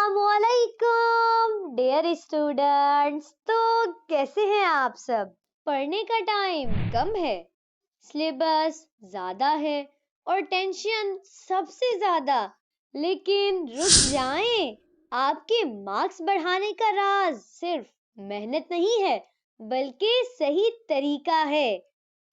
अस्सलामुअलैकुम dear students. तो कैसे हैं आप सब? पढ़ने का टाइम कम है, सिलेबस ज्यादा है और टेंशन सबसे ज्यादा। लेकिन रुक जाएं, आपके मार्क्स बढ़ाने का राज सिर्फ मेहनत नहीं है बल्कि सही तरीका है।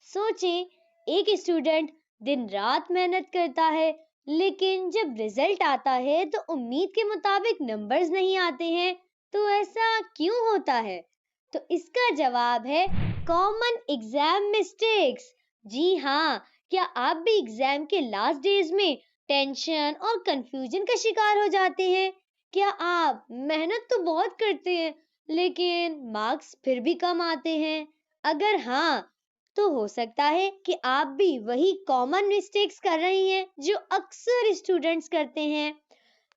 सोचें, एक स्टूडेंट दिन रात मेहनत करता है, लेकिन जब रिजल्ट आता है तो उम्मीद के मुताबिक नंबर्स नहीं आते हैं। तो ऐसा क्यों होता है? तो इसका जवाब है कॉमन एग्जाम मिस्टेक्स। जी हाँ, क्या आप भी एग्जाम के लास्ट डेज में टेंशन और कंफ्यूजन का शिकार हो जाते हैं? क्या आप मेहनत तो बहुत करते हैं लेकिन मार्क्स फिर भी कम आते हैं? अगर हाँ, तो हो सकता है कि आप भी वही कॉमन मिस्टेक्स कर रही हैं जो अक्सर स्टूडेंट्स करते हैं।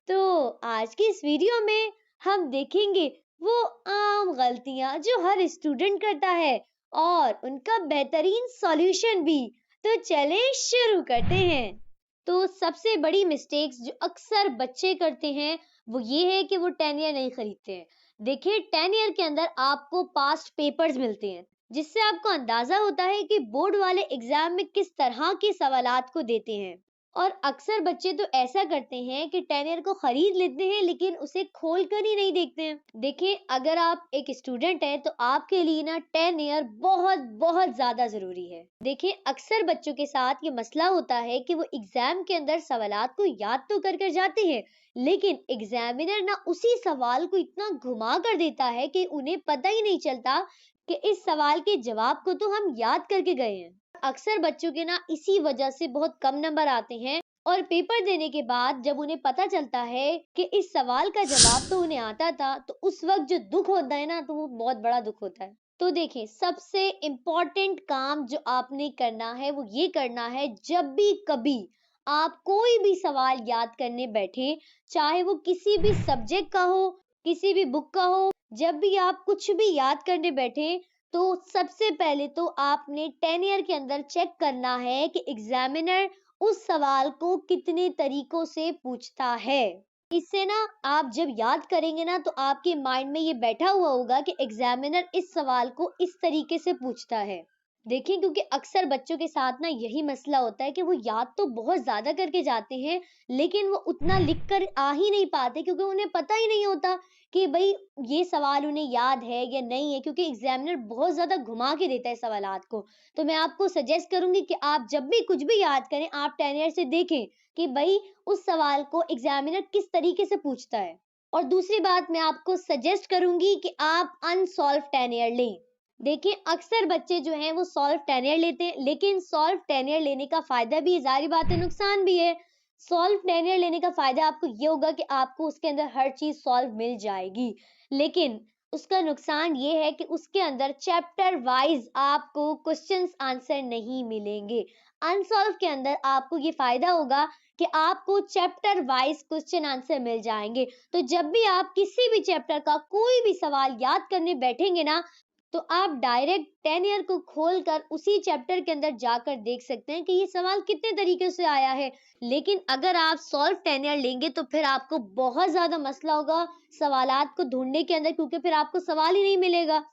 तो आज की इस वीडियो में हम देखेंगे वो आम गलतियां जो हर स्टूडेंट करता है और उनका बेहतरीन सॉल्यूशन भी। तो चलें शुरू करते हैं। तो सबसे बड़ी मिस्टेक्स जो अक्सर बच्चे करते हैं वो ये है कि वो 10 ईयर नहीं खरीदते हैं। देखिए, 10 ईयर के अंदर आपको पास्ट पेपर्स मिलते हैं जिससे आपको अंदाजा होता है कि बोर्ड वाले एग्जाम में किस तरह के सवालात को देते हैं। और अक्सर बच्चे तो ऐसा करते हैं कि 10 ईयर को खरीद लेते हैं लेकिन उसे खोल कर ही नहीं देखते हैं। देखिए, अगर आप एक स्टूडेंट हैं तो आपके लिए ना 10 ईयर बहुत बहुत ज्यादा जरूरी है। देखिए, अक्सर बच्चों के साथ ये मसला होता है कि वो एग्जाम के अंदर सवालात को याद तो कर कर जाते हैं, लेकिन एग्जामिनर ना उसी सवाल को इतना घुमा कर देता है कि उन्हें पता ही नहीं चलता कि इस सवाल के जवाब को तो हम याद करके गए हैं। अक्सर बच्चों के ना इसी वजह से बहुत कम नंबर आते हैं और पेपर देने के बाद जब उन्हें पता चलता है कि इस सवाल का जवाब तो उन्हें आता था, तो उस वक्त जो दुख होता है ना, तो वो बहुत बड़ा दुख होता है। तो देखिए, सबसे इम्पोर्टेंट काम जो आपने करना है वो ये करना है, जब भी कभी आप कोई भी सवाल याद करने बैठे, चाहे वो किसी भी सब्जेक्ट का हो, किसी भी बुक का हो, जब भी आप कुछ भी याद करने बैठे, तो सबसे पहले तो आपने 10 ईयर के अंदर चेक करना है कि एग्जामिनर उस सवाल को कितने तरीकों से पूछता है। इससे ना आप जब याद करेंगे ना तो आपके माइंड में ये बैठा हुआ होगा कि एग्जामिनर इस सवाल को इस तरीके से पूछता है। देखिए, क्योंकि अक्सर बच्चों के साथ ना यही मसला होता है कि वो याद तो बहुत ज्यादा करके जाते हैं लेकिन वो उतना लिख कर आ ही नहीं पाते, क्योंकि उन्हें पता ही नहीं होता कि भाई ये सवाल उन्हें याद है या नहीं है, क्योंकि एग्जामिनर बहुत ज्यादा घुमा के देता है सवालात को। तो मैं आपको सजेस्ट करूंगी कि आप जब भी कुछ भी याद करें, आप 10 ईयर से देखें कि भाई उस सवाल को एग्जामिनर किस तरीके से पूछता है। और दूसरी बात मैं आपको सजेस्ट करूंगी कि आप अनसॉल्व 10 ईयर लें। देखिए, अक्सर बच्चे जो हैं वो सॉल्व 10 ईयर लेते हैं, लेकिन सॉल्व 10 ईयर लेने का फायदा भी है, जारी बात है नुकसान भी है। सॉल्व 10 ईयर लेने का फायदा आपको ये होगा कि आपको उसके अंदर हर चीज सॉल्व मिल जाएगी, लेकिन उसका नुकसान ये है कि उसके अंदर चैप्टर वाइज आपको क्वेश्चंस आंसर नहीं मिलेंगे। अनसॉल्व के अंदर आपको ये फायदा होगा कि आपको चैप्टर वाइज क्वेश्चन आंसर मिल जाएंगे। तो जब भी आप किसी भी चैप्टर का कोई भी सवाल याद करने बैठेंगे ना, तो आप डायरेक्ट 10 ईयर को खोलकर उसी चैप्टर के अंदर जाकर देख सकते हैं कि ये सवाल कितने तरीके से आया है। लेकिन अगर आप सॉल्व 10 ईयर लेंगे तो फिर आपको बहुत ज्यादा मसला होगा सवालात को ढूंढने के अंदर, क्योंकि फिर आपको सवाल ही नहीं मिलेगा।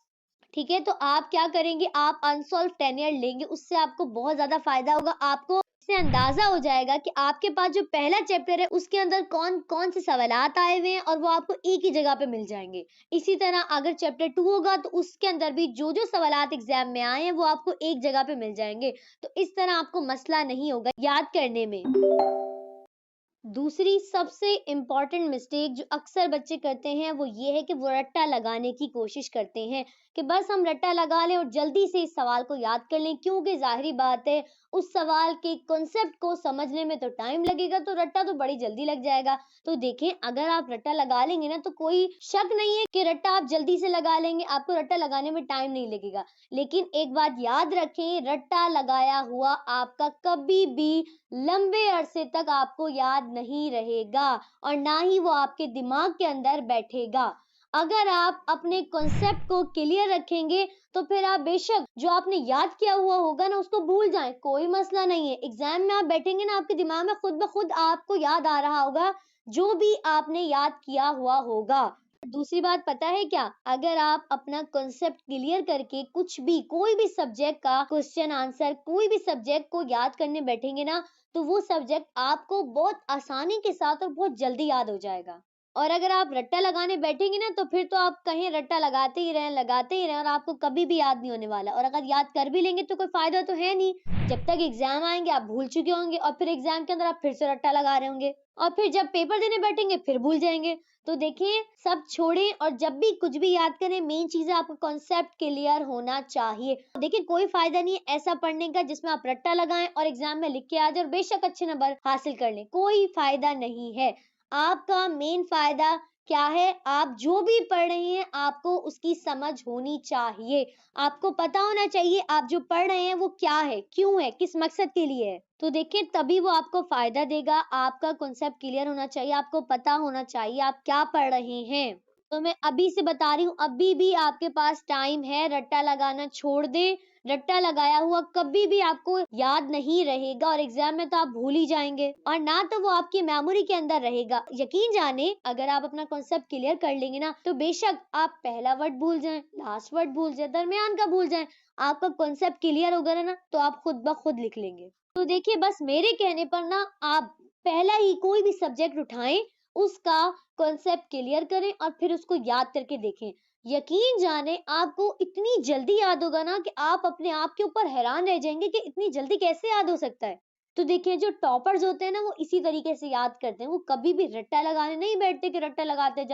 ठीक है, तो आप क्या करेंगे, आप अनसॉल्व 10 ईयर लेंगे, उससे आपको बहुत ज्यादा फायदा होगा। आपको इससे अंदाजा हो जाएगा कि आपके पास जो पहला चैप्टर है उसके अंदर कौन कौन से सवालात आए हुए हैं और वो आपको एक ही जगह पे मिल जाएंगे। इसी तरह अगर चैप्टर 2 होगा तो उसके अंदर भी जो जो सवालात एग्जाम में आए हैं वो आपको एक जगह पे मिल जाएंगे। तो इस तरह आपको मसला नहीं होगा याद करने में। दूसरी सबसे इम्पॉर्टेंट मिस्टेक जो अक्सर बच्चे करते हैं वो ये है कि वो रट्टा लगाने की कोशिश करते हैं कि बस हम रट्टा लगा लें और जल्दी से इस सवाल को याद कर लें, क्योंकि जाहिर बात है उस सवाल के कॉन्सेप्ट को समझने में तो टाइम लगेगा, तो रट्टा तो बड़ी जल्दी लग जाएगा। तो देखें, अगर आप रट्टा लगा लेंगे ना तो कोई शक नहीं है कि रट्टा आप जल्दी से लगा लेंगे, आपको रट्टा लगाने में टाइम नहीं लगेगा। लेकिन एक बात याद रखें, रट्टा लगाया हुआ आपका कभी भी लंबे अरसे तक आपको याद नहीं रहेगा और ना ही वो आपके दिमाग के अंदर बैठेगा। अगर आप अपने कॉन्सेप्ट को क्लियर रखेंगे तो फिर आप बेशक जो आपने याद किया हुआ होगा ना उसको भूल जाएं, कोई मसला नहीं है। एग्जाम में आप बैठेंगे ना, आपके दिमाग में खुद ब खुद आपको याद आ रहा होगा जो भी आपने याद किया हुआ होगा। दूसरी बात पता है क्या? अगर आप अपना कॉन्सेप्ट क्लियर करके कुछ भी, कोई भी सब्जेक्ट का क्वेश्चन आंसर, कोई भी सब्जेक्ट को याद करने बैठेंगे ना, तो वो सब्जेक्ट आपको बहुत आसानी के साथ और बहुत जल्दी याद हो जाएगा। और अगर आप रट्टा लगाने बैठेंगे ना, तो फिर तो आप कहीं रट्टा लगाते ही रहें और आपको कभी भी याद नहीं होने वाला। और अगर याद कर भी लेंगे तो कोई फायदा तो है नहीं। जब तक एग्जाम आएंगे आप भूल चुके होंगे और फिर एग्जाम के अंदर आप फिर से रट्टा लगा रहे होंगे और फिर जब पेपर देने बैठेंगे फिर भूल जाएंगे। तो देखिए, सब छोड़ें और जब भी कुछ भी याद करें, मेन चीज़ है आपका कॉन्सेप्ट क्लियर होना चाहिए। देखिए, कोई फ़ायदा नहीं है ऐसा पढ़ने का जिसमें आप रट्टा लगाएँ और एग्ज़ाम में लिख के आ जाएँ और बेशक अच्छे नंबर हासिल कर लें, कोई फ़ायदा नहीं है। आपका मेन फ़ायदा क्या है? आप जो भी पढ़ रहे हैं, आपको उसकी समझ होनी चाहिए। आपको पता होना चाहिए आप जो पढ़ रहे हैं वो क्या है, क्यों है, किस मकसद के लिए है। तो देखिए, तभी वो आपको फ़ायदा देगा। आपका कॉन्सेप्ट क्लियर होना चाहिए, आपको पता होना चाहिए आप क्या पढ़ रहे हैं। तो मैं अभी से बता रही हूँ, अभी भी आपके पास टाइम है, रट्टा लगाना छोड़ दें। रट्टा लगाया हुआ कभी भी आपको याद नहीं रहेगा और एग्ज़ाम में तो आप भूल ही जाएँगे और ना तो वो आपकी मेमोरी के अंदर रहेगा। यकीन जानिए, अगर आप अपना कॉन्सेप्ट क्लियर कर लेंगे ना, तो बेशक आप पहला वर्ड भूल जाएँ, लास्ट वर्ड भूल जाएँ, दरमियान का भूल जाएँ, आपका कॉन्सेप्ट क्लियर होगा ना, तो आप खुद ब खुद लिख लेंगे। तो देखिए, बस मेरे कहने पर ना आप पहला ही कोई भी सब्जेक्ट उठाएं, उसका कॉन्सेप्ट क्लियर करें और फिर उसको याद करके देखें। यकीन जाने आपको इतनी जल्दी याद होगा ना कि आप अपने आप के ऊपर हैरान रह जाएंगे कि इतनी जल्दी कैसे याद हो सकता है। तो देखिए, जो टॉपर्स होते हैं ना, वो इसी तरीके से याद करते हैं। वो कभी भी रट्टा लगाने नहीं बैठते कि रट्टा लगाते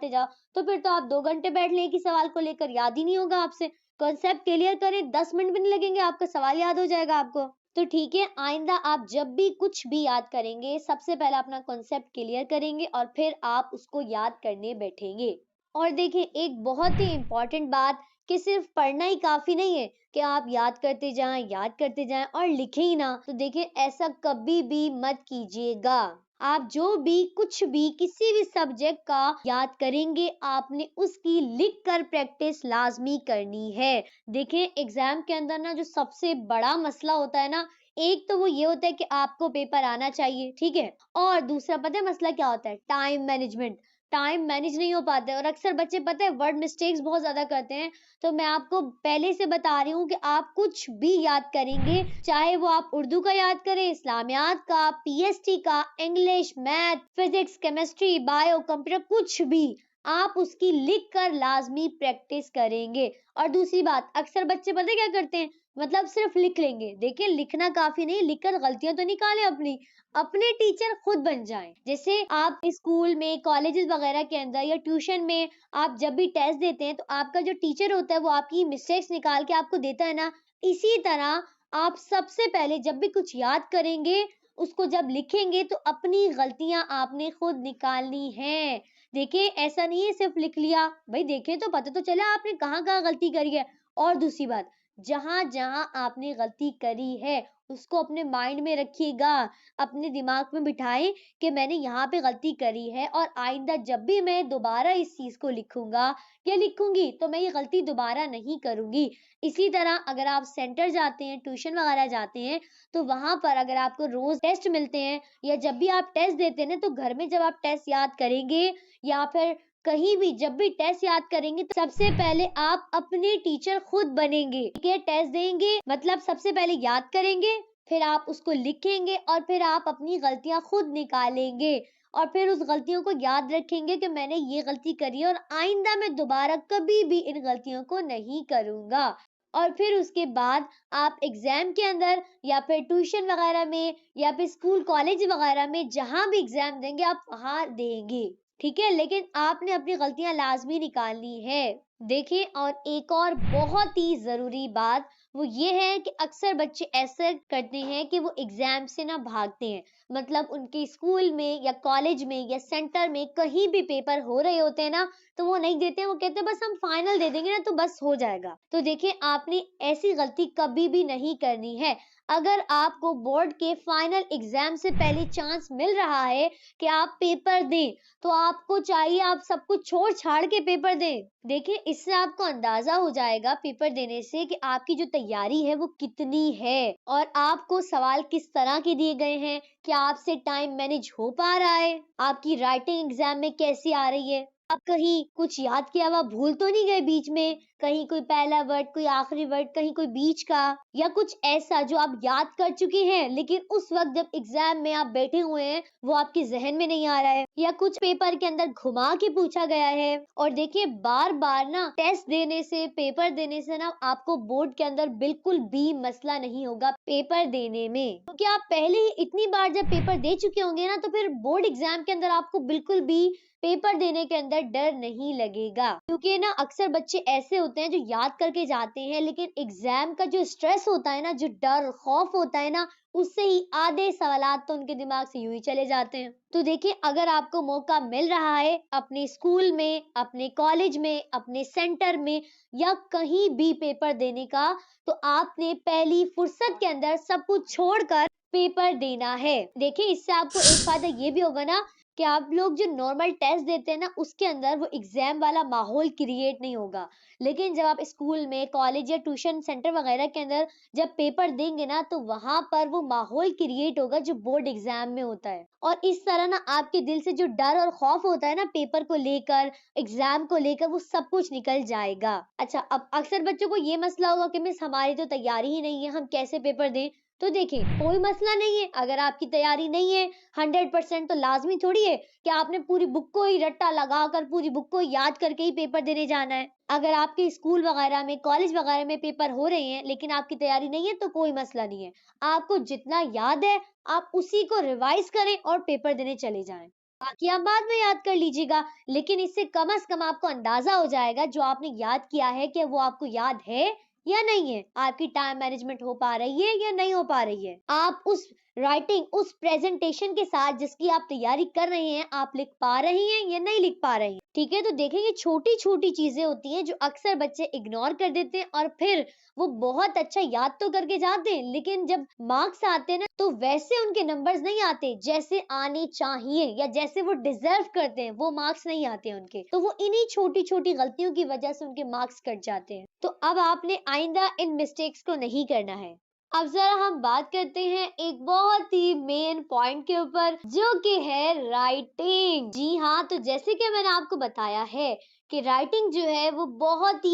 जाओ। तो फिर तो आप 2 घंटे बैठ लें एक ही सवाल को लेकर, याद ही नहीं होगा आपसे। कॉन्सेप्ट क्लियर करें, 10 मिनट भी नहीं लगेंगे, आपका सवाल याद हो जाएगा आपको। तो ठीक है, आइंदा आप जब भी कुछ भी याद करेंगे, सबसे पहले अपना कॉन्सेप्ट क्लियर करेंगे और फिर आप उसको याद करने बैठेंगे। और देखिए, एक बहुत ही इम्पोर्टेंट बात कि सिर्फ पढ़ना ही काफ़ी नहीं है कि आप याद करते जाएँ और लिखें ही ना। तो देखिए, ऐसा कभी भी मत कीजिएगा। आप जो भी कुछ भी किसी भी सब्जेक्ट का याद करेंगे, आपने उसकी लिख कर प्रैक्टिस लाज़मी करनी है। देखिए, एग्जाम के अंदर ना जो सबसे बड़ा मसला होता है ना, एक तो वो ये होता है कि आपको पेपर आना चाहिए, ठीक है? और दूसरा पता है मसला क्या होता है? Time management. टाइम मैनेज नहीं हो पाता है और अक्सर बच्चे पता है वर्ड मिस्टेक्स बहुत ज़्यादा करते हैं। तो मैं आपको पहले से बता रही हूँ कि आप कुछ भी याद करेंगे, चाहे वो आप उर्दू का याद करें, इस्लामियात का, पीएसटी का, English, math, physics, chemistry, bio, computer, कुछ भी, आप उसकी लिख कर लाजमी प्रैक्टिस करेंगे। और दूसरी बात, अक्सर बच्चे पता है क्या करते हैं, मतलब सिर्फ लिख लेंगे। देखिए, लिखना काफी नहीं, लिखकर गलतियां तो निकालें अपनी, अपने टीचर खुद बन जाएं। जैसे आप स्कूल में, कॉलेजेस वगैरह के अंदर या ट्यूशन में आप जब भी टेस्ट देते हैं, तो आपका जो टीचर होता है वो आपकी मिस्टेक्स निकाल के आपको देता है ना, इसी तरह आप सबसे पहले जब भी कुछ याद करेंगे, उसको जब लिखेंगे तो अपनी गलतियां आपने खुद निकालनी है। देखिए, ऐसा नहीं है सिर्फ लिख लिया, भाई देखें तो पता तो चला आपने कहाँ कहाँ गलती करी है। और दूसरी बात, जहां जहां आपने गलती करी है उसको अपने माइंड में रखिएगा, अपने दिमाग में बिठाएं कि मैंने यहाँ पे गलती करी है और आइंदा जब भी मैं दोबारा इस चीज को लिखूंगा या लिखूंगी तो मैं ये गलती दोबारा नहीं करूंगी। इसी तरह अगर आप सेंटर जाते हैं, ट्यूशन वगैरह जाते हैं, तो वहां पर अगर आपको रोज टेस्ट मिलते हैं या जब भी आप टेस्ट देते हैं ना, तो घर में जब आप टेस्ट याद करेंगे या फिर कहीं भी जब भी टेस्ट याद करेंगे, तो सबसे पहले आप अपने टीचर खुद बनेंगे। ठीक है, टेस्ट देंगे मतलब सबसे पहले याद करेंगे, फिर आप उसको लिखेंगे और फिर आप अपनी गलतियां खुद निकालेंगे और फिर उस गलतियों को याद रखेंगे कि मैंने ये गलती करी है और आइंदा मैं दोबारा कभी भी इन गलतियों को नहीं करूंगा। और फिर उसके बाद आप एग्जाम के अंदर या फिर ट्यूशन वगैरह में या फिर स्कूल कॉलेज वगैरह में जहां भी एग्जाम देंगे आप वहां देंगे। ठीक है, लेकिन आपने अपनी गलतियां लाजमी निकालनी है। देखिए, और एक और बहुत ही जरूरी बात वो ये है कि अक्सर बच्चे ऐसा करते हैं कि वो एग्जाम से ना भागते हैं। मतलब उनके स्कूल में या कॉलेज में या सेंटर में कहीं भी पेपर हो रहे होते हैं ना, तो वो नहीं देते हैं। वो कहते हैं बस हम फाइनल दे देंगे ना तो बस हो जाएगा। तो देखिए, आपने ऐसी गलती कभी भी नहीं करनी है। अगर आपको बोर्ड के फाइनल एग्जाम से पहले चांस मिल रहा है कि आप पेपर दें, तो आपको चाहिए आप सब कुछ छोड़-छाड़ के पेपर दें। देखिए, इससे आपको अंदाजा हो जाएगा पेपर देने से कि आपकी जो तैयारी है वो कितनी है और आपको सवाल किस तरह के दिए गए हैं, क्या आपसे टाइम मैनेज हो पा रहा है, आपकी राइटिंग एग्जाम में कैसी आ रही है, आप कहीं कुछ याद किया हुआ भूल तो नहीं गए बीच में, कहीं कोई पहला वर्ड, कोई आखिरी वर्ड, कहीं कोई बीच का, या कुछ ऐसा जो आप याद कर चुके हैं लेकिन उस वक्त जब एग्जाम में आप बैठे हुए हैं वो आपके जहन में नहीं आ रहा है, या कुछ पेपर के अंदर घुमा के पूछा गया है। और देखिए बार बार ना टेस्ट देने से, पेपर देने से ना आपको बोर्ड के अंदर बिल्कुल भी मसला नहीं होगा पेपर देने में, क्योंकि आप पहले ही इतनी बार जब पेपर दे चुके होंगे ना, तो फिर बोर्ड एग्जाम के अंदर आपको बिल्कुल भी पेपर देने के अंदर डर नहीं लगेगा। क्योंकि ना अक्सर बच्चे ऐसे होते हैं जो याद करके जाते हैं, लेकिन एग्जाम का जो स्ट्रेस होता है ना, जो डर खौफ होता है ना, उससे ही आधे सवालात तो उनके दिमाग से यूं ही चले जाते हैं। तो देखिए अगर आपको मौका मिल रहा है अपने स्कूल में, अपने कॉलेज में, अपने सेंटर में या कहीं भी पेपर देने का, तो आपने पहली फुर्सत के अंदर सब कुछ छोड़कर पेपर देना है। देखिए इससे आपको एक फायदा ये भी होगा ना कि आप लोग जो नॉर्मल टेस्ट देते हैं ना, उसके अंदर वो एग्जाम वाला माहौल क्रिएट नहीं होगा। लेकिन जब आप स्कूल में, कॉलेज या ट्यूशन सेंटर वगैरह के अंदर जब पेपर देंगे ना, तो वहां पर वो माहौल क्रिएट होगा जो बोर्ड एग्जाम में होता है। और इस तरह ना आपके दिल से जो डर और खौफ होता है ना पेपर को लेकर, एग्जाम को लेकर, वो सब कुछ निकल जाएगा। अच्छा, अब अक्सर बच्चों को ये मसला होगा कि मिस हमारी तो तैयारी ही नहीं है, हम कैसे पेपर दें। तो देखिए कोई मसला नहीं है, अगर आपकी तैयारी नहीं है 100%, तो लाजमी थोड़ी है कि आपने पूरी बुक को ही रट्टा लगाकर, पूरी बुक को याद करके ही पेपर देने जाना है। अगर आपके स्कूल वगैरह में, कॉलेज वगैरह में पेपर हो रहे हैं लेकिन आपकी तैयारी नहीं है, तो कोई मसला नहीं है। आपको जितना याद है आप उसी को रिवाइज करें और पेपर देने चले जाएं। बाकी आप बाद में याद कर लीजिएगा, लेकिन इससे कम से कम आपको अंदाजा हो जाएगा जो आपने याद किया है कि वो आपको याद है या नहीं है, आपकी टाइम मैनेजमेंट हो पा रही है या नहीं हो पा रही है, आप उस राइटिंग, उस प्रेजेंटेशन के साथ जिसकी आप तैयारी कर रहे हैं, आप लिख पा रही हैं या नहीं लिख पा रही हैं। ठीक है, तो देखें ये छोटी छोटी चीजें होती हैं जो अक्सर बच्चे इग्नोर कर देते हैं और फिर वो बहुत अच्छा याद तो करके जाते हैं, लेकिन जब मार्क्स आते हैं ना, तो वैसे उनके नंबर्स नहीं आते जैसे आने चाहिए या जैसे वो डिजर्व करते हैं, वो मार्क्स नहीं आते उनके। तो वो इन्हीं छोटी छोटी गलतियों की वजह से उनके मार्क्स कट जाते हैं। तो अब आपने आइंदा इन मिस्टेक्स को नहीं करना है। अब जरा हम बात करते हैं एक बहुत ही मेन पॉइंट के ऊपर, जो कि है राइटिंग। जी हाँ, तो जैसे कि मैंने आपको बताया है कि राइटिंग जो है वो बहुत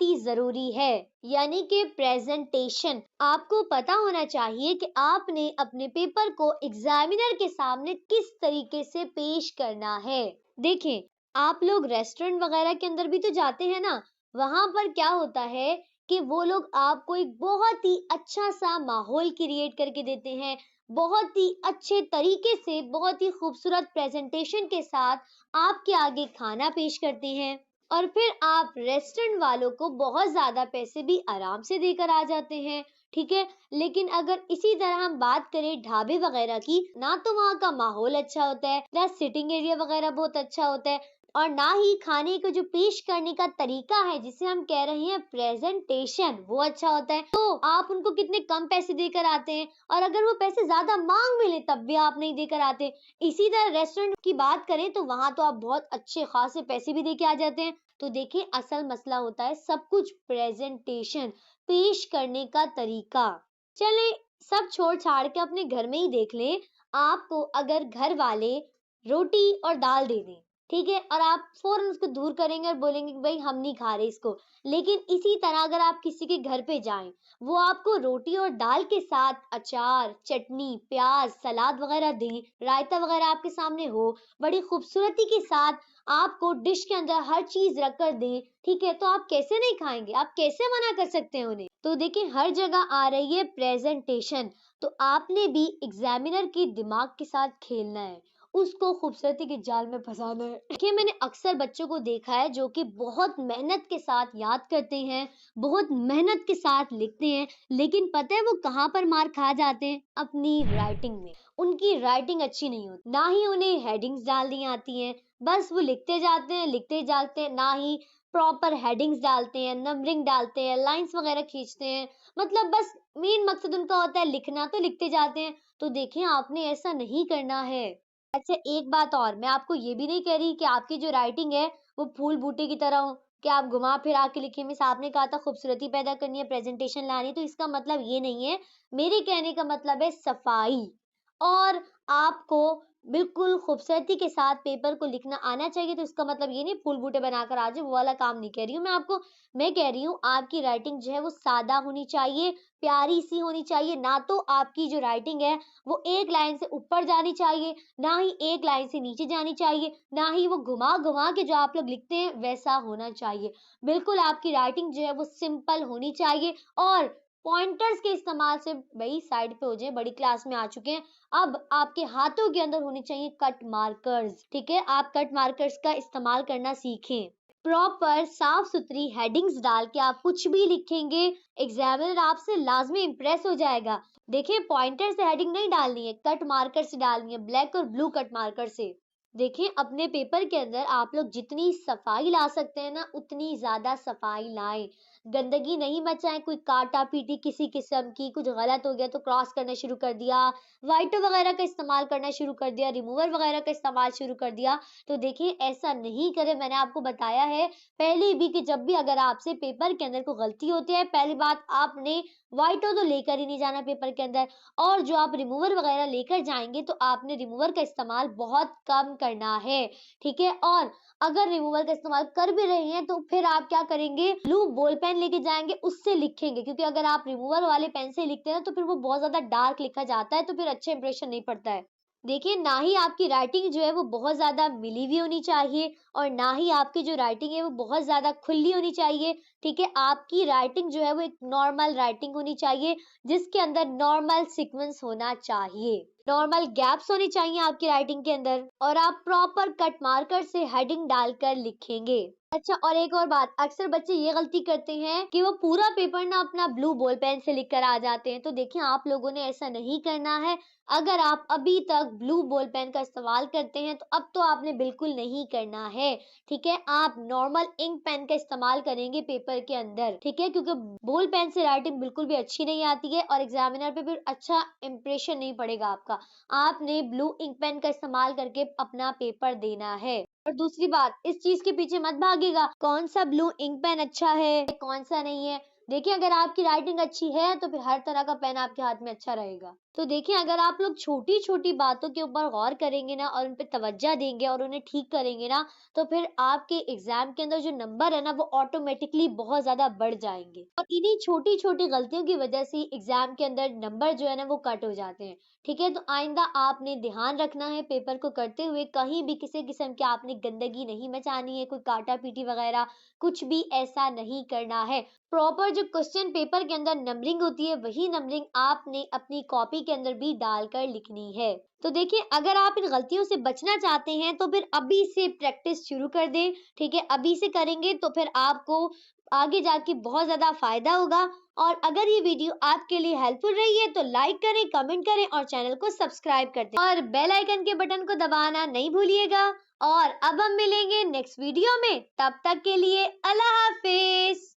ही जरूरी है, यानी कि प्रेजेंटेशन। आपको पता होना चाहिए कि आपने अपने पेपर को एग्जामिनर के सामने किस तरीके से पेश करना है। देखें, आप लोग रेस्टोरेंट वगैरह के अंदर भी तो जाते हैं ना, वहां पर क्या होता है कि वो लोग आपको एक बहुत ही अच्छा सा माहौल क्रिएट करके देते हैं, बहुत ही अच्छे तरीके से, बहुत ही खूबसूरत प्रेजेंटेशन के साथ आपके आगे खाना पेश करते हैं, और फिर आप रेस्टोरेंट वालों को बहुत ज्यादा पैसे भी आराम से देकर आ जाते हैं। ठीक है, लेकिन अगर इसी तरह हम बात करें ढाबे वगैरह की, ना तो वहाँ का माहौल अच्छा होता है, ना सिटिंग एरिया वगैरह बहुत अच्छा होता है, और ना ही खाने को जो पेश करने का तरीका है जिसे हम कह रहे हैं प्रेजेंटेशन, वो अच्छा होता है। तो आप उनको कितने कम पैसे देकर आते हैं, और अगर वो पैसे ज्यादा मांग भी ले तब भी आप नहीं देकर आते। इसी तरह रेस्टोरेंट की बात करें तो वहां तो आप बहुत अच्छे खासे पैसे भी देके आ जाते हैं। तो देखिए असल मसला होता है सब कुछ प्रेजेंटेशन, पेश करने का तरीका। चले सब छोड़ छाड़ के अपने घर में ही देख लें, आपको अगर घर वाले रोटी और दाल दे दें, ठीक है, और आप फौरन उसको दूर करेंगे और बोलेंगे कि भाई हम नहीं खा रहे इसको। लेकिन इसी तरह अगर आप किसी के घर पे जाएं, वो आपको रोटी और दाल के साथ अचार, चटनी, प्याज, सलाद वगैरह दें, रायता वगैरह आपके सामने हो, बड़ी खूबसूरती के साथ आपको डिश के अंदर हर चीज रख कर दें, ठीक है, तो आप कैसे नहीं खाएंगे, आप कैसे मना कर सकते हैं उन्हें। तो देखिए हर जगह आ रही है प्रेजेंटेशन, तो आपने भी एग्जामिनर के दिमाग के साथ खेलना है, उसको खूबसूरती के जाल में फंसाना है। देखिए मैंने अक्सर बच्चों को देखा है जो कि बहुत मेहनत के साथ याद करते हैं, बहुत मेहनत के साथ लिखते हैं, लेकिन पता है वो कहाँ पर मार खा जाते हैं? अपनी राइटिंग में। उनकी राइटिंग अच्छी नहीं होती, ना ही उन्हें हेडिंग्स डालनी आती हैं, बस वो लिखते जाते हैं, लिखते जाते हैं, ना ही प्रॉपर हेडिंग्स डालते हैं, नंबरिंग डालते हैं, लाइंस वगैरह खींचते हैं, मतलब बस मेन मकसद उनका होता है लिखना, तो लिखते जाते हैं। तो देखिए आपने ऐसा नहीं करना है। अच्छा एक बात और, मैं आपको ये भी नहीं कह रही कि आपकी जो राइटिंग है वो फूल बूटे की तरह हो, कि आप घुमा फिरा के लिखिए। मिस आपने कहा था खूबसूरती पैदा करनी है, प्रेजेंटेशन लानी है, तो इसका मतलब ये नहीं है। मेरे कहने का मतलब है सफाई, और आपको बिल्कुल खूबसूरती के साथ पेपर को लिखना आना चाहिए। तो इसका मतलब ये नहीं फूल बूटे बनाकर आ जाओ, वो वाला काम नहीं कह रही हूँ मैं आपको। मैं कह रही हूँ आपकी राइटिंग जो है वो सादा होनी चाहिए, प्यारी सी होनी चाहिए। ना तो आपकी जो राइटिंग है वो एक लाइन से ऊपर जानी चाहिए, ना ही एक लाइन से नीचे जानी चाहिए, ना ही वो घुमा घुमा के जो आप लोग लिखते हैं वैसा होना चाहिए। बिल्कुल आपकी राइटिंग जो है वो सिंपल होनी चाहिए, और पॉइंटर्स के इस्तेमाल से भाई साइड पे हो जाए, बड़ी क्लास में आ चुके हैं। अब आपके हाथों के अंदर होनी चाहिए कट मार्कर्स, ठीक है? आप कट मार्कर्स का इस्तेमाल करना सीखें। प्रॉपर साफ सुथरी हेडिंग्स डाल के आप कुछ भी लिखेंगे, एग्जामिनर आपसे लाजमी इंप्रेस हो जाएगा। देखिए पॉइंटर से हेडिंग नहीं डालनी है, कट मार्कर से डालनी है, ब्लैक और ब्लू कट मार्कर से। देखिए अपने पेपर के अंदर आप लोग जितनी सफाई ला सकते हैं ना, उतनी ज्यादा सफाई लाएं। गंदगी नहीं मचाएं, कोई काटा पीटी किसी किस्म की, कुछ गलत हो गया तो क्रॉस करना शुरू कर दिया, वाइटो वगैरह का इस्तेमाल करना शुरू कर दिया, रिमूवर वगैरह का इस्तेमाल शुरू कर दिया। तो देखिए ऐसा नहीं करें। मैंने आपको बताया है पहले भी कि जब भी अगर आपसे पेपर के अंदर कोई गलती होती है, पहली बात आपने व्हाइट तो लेकर ही नहीं जाना पेपर के अंदर, और जो आप रिमूवर वगैरह लेकर जाएंगे तो आपने रिमूवर का इस्तेमाल बहुत कम करना है, ठीक है? और अगर रिमूवर का इस्तेमाल कर भी रहे हैं तो फिर आप क्या करेंगे, ब्लू बॉल पेन लेके जाएंगे, उससे लिखेंगे। क्योंकि अगर आप रिमूवर वाले पेन से लिखते हैं ना तो फिर वो बहुत ज्यादा डार्क लिखा जाता है, तो फिर अच्छा इंप्रेशन नहीं पड़ता है। देखिए ना ही आपकी राइटिंग जो है वो बहुत ज्यादा मिली हुई होनी चाहिए, और ना ही आपकी जो राइटिंग है वो बहुत ज्यादा खुली होनी चाहिए, ठीक है? आपकी राइटिंग जो है वो एक नॉर्मल राइटिंग होनी चाहिए, जिसके अंदर नॉर्मल सीक्वेंस होना चाहिए, नॉर्मल गैप्स होनी चाहिए आपकी राइटिंग के अंदर, और आप प्रॉपर कट मार्कर से हेडिंग डालकर लिखेंगे। अच्छा, और एक और बात, अक्सर बच्चे ये गलती करते हैं कि वो पूरा पेपर ना अपना ब्लू बॉल पेन से लिख कर आ जाते हैं। तो देखिए आप लोगों ने ऐसा नहीं करना है। अगर आप अभी तक ब्लू बॉल पेन का इस्तेमाल करते हैं तो अब तो आपने बिल्कुल नहीं करना है, ठीक है? आप नॉर्मल इंक पेन का इस्तेमाल करेंगे पेपर के अंदर, ठीक है? क्योंकि बॉल पेन से राइटिंग बिल्कुल भी अच्छी नहीं आती है, और एग्जामिनर पे फिर अच्छा इंप्रेशन नहीं पड़ेगा आपका। आपने ब्लू इंक पेन का इस्तेमाल करके अपना पेपर देना है। और दूसरी बात, इस चीज के पीछे मत भागिएगा कौन सा ब्लू इंक पेन अच्छा है कौन सा नहीं है। देखिए अगर आपकी राइटिंग अच्छी है तो फिर हर तरह का पेन आपके हाथ में अच्छा रहेगा। तो देखिए अगर आप लोग छोटी छोटी बातों के ऊपर गौर करेंगे ना, और उन पे तवज्जो देंगे और उन्हें ठीक करेंगे ना, तो फिर आपके एग्जाम के अंदर जो नंबर है ना वो ऑटोमेटिकली बहुत ज्यादा बढ़ जाएंगे। और इन्हीं छोटी छोटी गलतियों की वजह से एग्जाम के अंदर नंबर जो है ना वो कट हो जाते हैं, ठीक है? तो आइंदा आपने ध्यान रखना है पेपर को करते हुए, कहीं भी किसी किस्म की आपने गंदगी नहीं मचानी है, कोई काटा पीटी वगैरह कुछ भी ऐसा नहीं करना है। प्रॉपर जो क्वेश्चन पेपर के अंदर नंबरिंग होती है वही नंबरिंग आपने अपनी कॉपी के अंदर भी डालकर लिखनी है। तो देखिए अगर आप इन गलतियों से बचना चाहते हैं तो फिर अभी से प्रैक्टिस शुरू कर दें, ठीक है? अभी से करेंगे तो फिर आपको आगे जाके बहुत ज्यादा फायदा होगा। और अगर ये वीडियो आपके लिए हेल्पफुल रही है तो लाइक करें, कमेंट करें और चैनल को सब्सक्राइब कर दें, और बेल आइकन के बटन को दबाना नहीं भूलिएगा। और अब हम मिलेंगे नेक्स्ट वीडियो में, तब तक के लिए अल्लाह हाफिज।